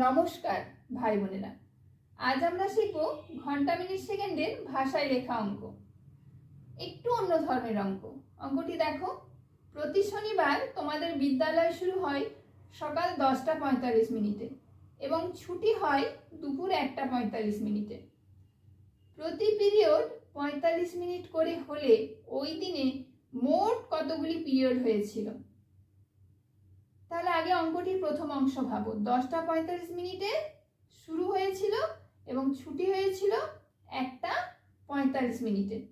নমস্কার ভাই বোনেরা, আজ আমরা শিখব ঘন্টা মিনিট সেকেন্ডের ভাষায় লেখা অঙ্ক। একটু অন্য ধরনের অঙ্ক। অঙ্কটি দেখো, প্রতি শনিবার তোমাদের বিদ্যালয় শুরু হয় সকাল 10:45 এবং ছুটি হয় দুপুর 1:45। প্রতি পিরিয়ড 45 মিনিট করে হলে ওই দিনে মোট কতগুলি পিরিয়ড হয়েছিল? তাহলে আগে অঙ্কটির প্রথম অংশ ভাবো। 10:45 শুরু হয়েছিল এবং ছুটি হয়েছিল 1:45।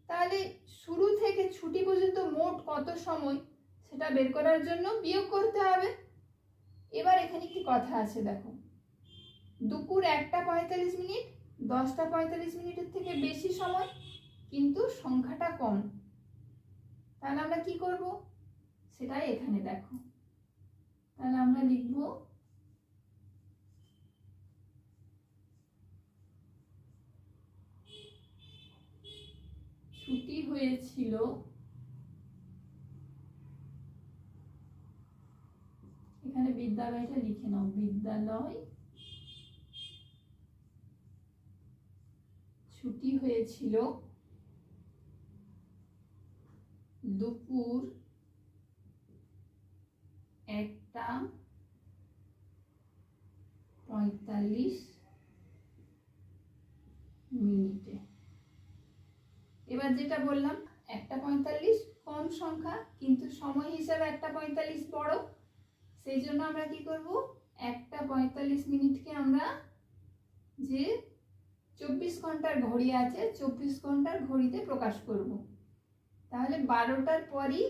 তাহলে শুরু থেকে ছুটি পর্যন্ত মোট কত সময় সেটা বের করার জন্য বিয়োগ করতে হবে। এবার এখানে কি কথা আছে দেখো, দুপুর 1:45, 10:45 থেকে বেশি সময় কিন্তু সংখ্যাটা কম। তাহলে আমরা কি করব সেটাই এখানে দেখো। তাহলে আমরা লিখব ছুটি হয়েছিল এখানে বিদ্যালয়টা লিখে নাও, বিদ্যালয় ছুটি হয়েছিল দুপুর 1:45। এবার যেটা বললাম 1:45 কম সংখ্যা কিন্তু সময় হিসাবে 1:45 বড়, সেই জন্য আমরা কি করব, 1:45 আমরা যে 24 ঘন্টার ঘড়ি আছে 24 ঘন্টার ঘড়িতে প্রকাশ করব। তাহলে 12টার পরই,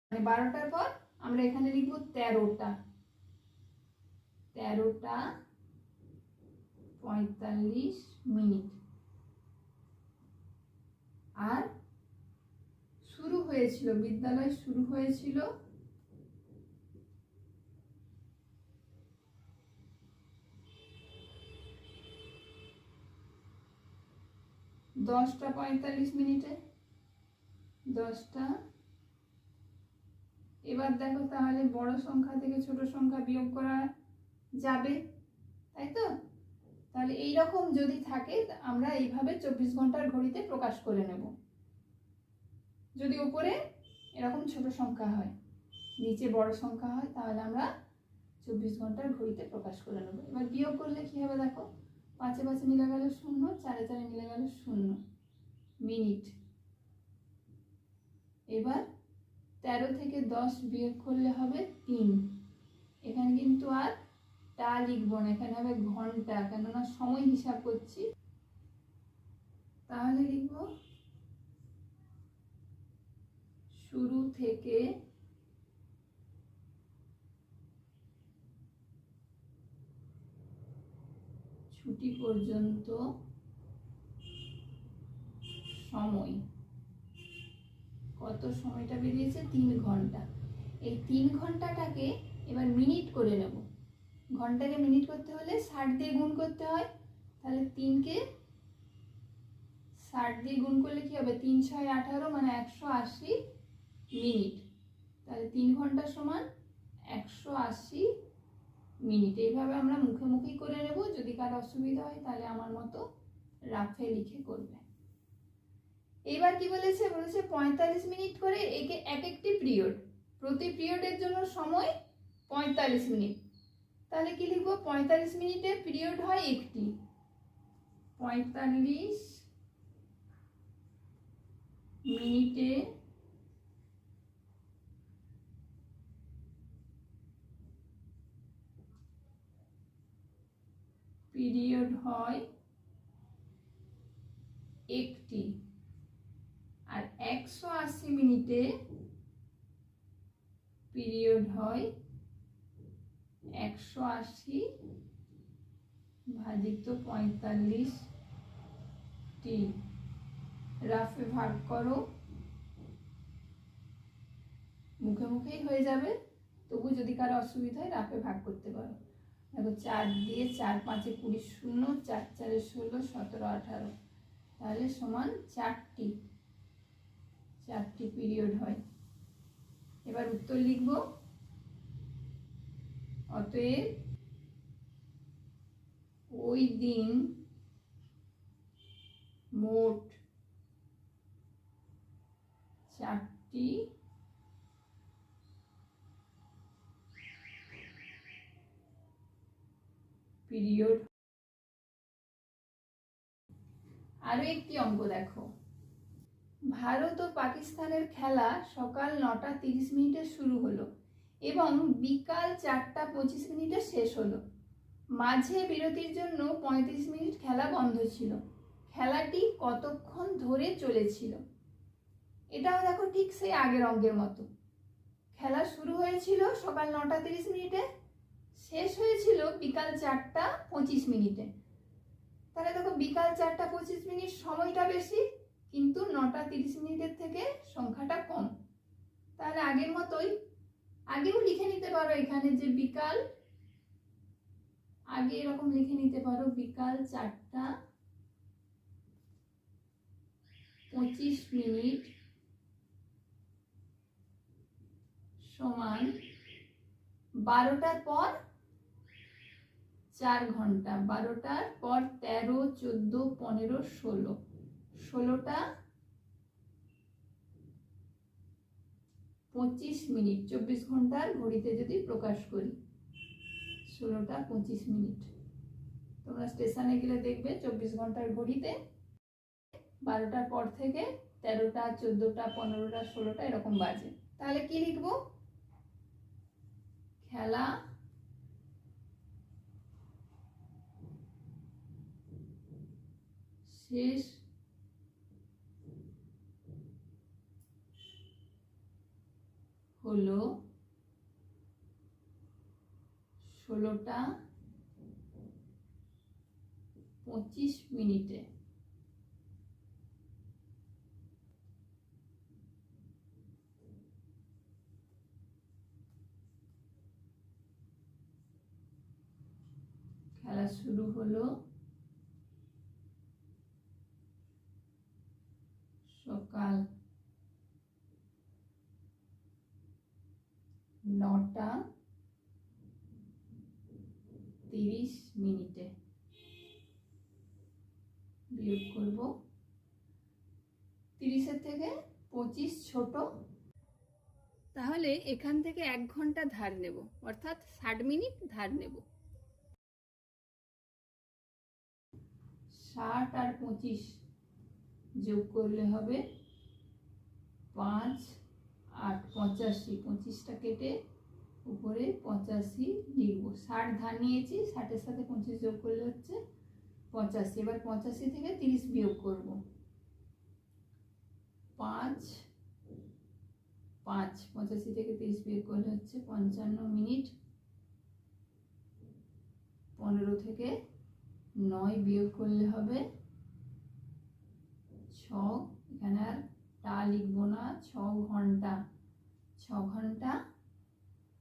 মানে 12টার পর আমরা এখানে লিখব 13:45। আর শুরু হয়েছিল, বিদ্যালয় শুরু হয়েছিল 10:45। 10টা। এবার দেখো, তাহলে বড় সংখ্যা থেকে ছোট সংখ্যা বিয়োগ করা যাবে, তাই তো? তাহলে এই রকম যদি থাকে আমরা এইভাবে 24 ঘন্টার ঘড়িতে প্রকাশ করে নেব। যদি উপরে এরকম ছোট সংখ্যা হয়, নিচে বড় সংখ্যা হয়, তাহলে আমরা 24 ঘন্টার ঘড়িতে প্রকাশ করে নেব। এবার বিয়োগ করলে কি হবে দেখো, 5 5 মিলে গেল 0, 4 4 মিলে গেল 0 মিনিট। এবার 13 থেকে 10 বিয়োগ করলে হবে 3। এখানে কিন্তু আর টা লিখবো না, এখানে হবে ঘন্টা, কেননা সময় হিসাব করছি। তাহলে লিখব শুরু থেকে ছুটি পর্যন্ত সময়, কত সময়টা বেরিয়েছে 3 ঘন্টা। এই 3 ঘন্টাটাকে এবার মিনিট করে নেব। ঘন্টাকে মিনিট করতে হলে 60 দিয়ে গুণ করতে হয়। তাহলে 3কে 60 দিয়ে গুণ করলে কি হবে, 3 6 18, মানে 180 মিনিট। তাহলে 3 ঘন্টা সমান 180 মিনিট। এইভাবে আমরা মুখে মুখেই করে নেব। যদি কার অসুবিধা হয় তাহলে আমার মতো রাফে লিখে করবে। এবার কি বলেছে, 45 মিনিট করে এক একটি পিরিয়ড, প্রতি পিরিয়ডের জন্য সময় 45 মিনিট। তাহলে কি লিখবো, 45 মিনিটে পিরিয়ড হয় একটি, 45 মিনিটে পিরিয়ড হয় একটি। আর 180 মিনিটে পিরিয়ড হয় 180 ভাজিত 45টি। রাফে ভাগ করো, মুখে মুখেই হয়ে যাবে, তবু যদি কারো অসুবিধা হয় রাফে ভাগ করতে পারো। দেখো 4 দিয়ে 4 5 20 0, 4 4 16, 17 18, তাহলে সমান 4টি পিরিয়ড হয়। এবার উত্তর লিখব, অতএব ওই দিন মোট 4টি পিরিয়ড। আরো একটি অঙ্ক দেখো, ভারত ও পাকিস্তানের খেলা সকাল 9:30 শুরু হলো এবং বিকাল 4:25 শেষ হলো। মাঝে বিরতির জন্য 35 মিনিট খেলা বন্ধ ছিল। খেলাটি কতক্ষণ ধরে চলেছিল? এটাও দেখো ঠিক সেই আগের অঙ্কের মতো। খেলা শুরু হয়েছিল সকাল 9:30, শেষ হয়েছিল বিকাল 4:25। তাহলে দেখো বিকাল 4:25 সময়টা বেশি, কিন্তু 9:30 থেকে সংখ্যাটা কম। তাহলে আগের মতোই আগেও লিখে নিতে পারো এখানে যে বিকাল, আগে এরকম লিখে নিতে পারো বিকাল 4:25 সমান 12টার পর 4 ঘন্টা। 12টার পর 13, 14, 15, 16, 16টা 25 মিনিট। 24 ঘন্টার ঘড়িতে যদি প্রকাশ করি, 16টা 25 মিনিট। তোমরা স্টেশনে গেলে দেখবে 24 ঘন্টার ঘড়িতে 12টার পর থেকে 13টা, 14টা, 15টা, 16টা এরকম বাজে। তাহলে কি লিখবো? খেলা শেষ হলো 16:25। খেলা শুরু হলো সকাল 9:30। বিয়োগ করব 30 থেকে 25 ছোট, তাহলে এখান থেকে 1 ঘন্টা ধার নেব, অর্থাৎ 60 মিনিট ধার নেব। 60 আর 25 যোগ করলে হবে 5, 8, 85। 25টা কেটে উপরে 85 লিখব। 60 ধার নিয়েছি, 60-এর সাথে 25 যোগ করলে হচ্ছে 85। এবার 85 থেকে 30 বিয়োগ করব। 5, 5, 85 থেকে 30 বিয়োগ করলে হচ্ছে 55 মিনিট। 15 থেকে 9 বিয়োগ করলে হবে 6। এখানে আর টা লিখবো না, 6 ঘন্টা। 6 ঘন্টা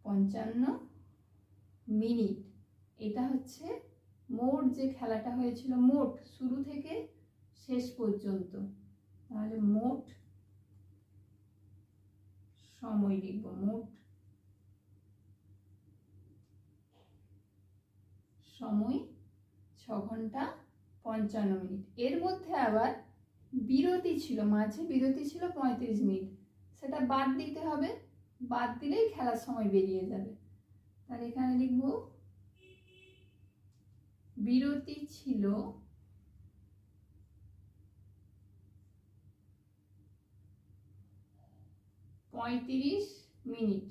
55 মিনিট। এটা হচ্ছে মোট যে খেলাটা হয়েছিল, মোট শুরু থেকে শেষ পর্যন্ত। তাহলে মোট সময় লিখব, মোট সময় 6 ঘন্টা 55 মিনিট। এর মধ্যে আবার বিরতি ছিল, মাঝে বিরতি ছিল 35 মিনিট, সেটা বাদ দিতে হবে। বাদ দিলেই খেলার সময় বেরিয়ে যাবে। তাহলে এখানে লিখব বিরতি ছিল 35 মিনিট।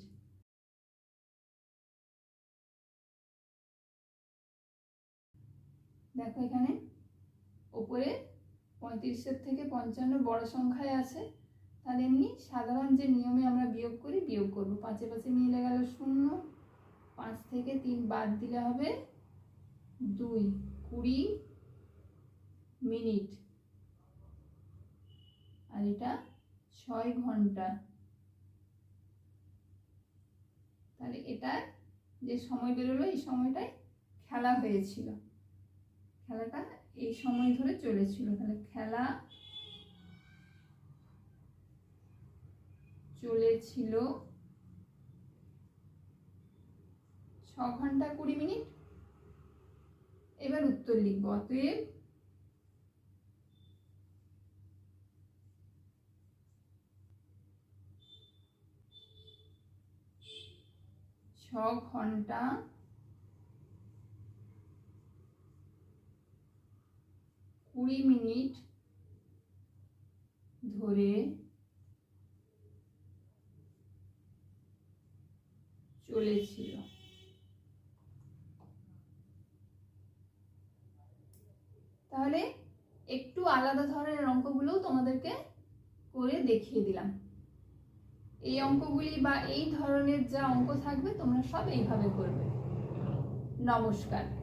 দেখো এখানে উপরে 35-এর থেকে 55 বড় সংখ্যায় আছে। তাহলে এমনি সাধারণ যে নিয়মে আমরা বিয়োগ করি, বিয়োগ করব। 5-এ 5-এ মিলে গেল 0, 5 থেকে 3 বাদ দিলে হবে 2, 20 মিনিট। আর এটা 6 ঘন্টা। তাহলে এটা যে সময় বেরোলো, এই সময়টাই খেলা হয়েছিল। খেলাটা এই সময় ধরে চলেছিল। তাহলে খেলা চলেছিল 6 ঘন্টা 20 মিনিট। এবার উত্তর লিখবো। অতএব ছ ঘন্টা 20 মিনিট ধরে চলেছিল। তাহলে একটু আলাদা ধরনের অঙ্কগুলো তোমাদেরকে করে দেখিয়ে দিলাম। এই অঙ্কগুলি বা এই ধরনের যা অঙ্ক থাকবে তোমরা সব এইভাবে করবে। নমস্কার।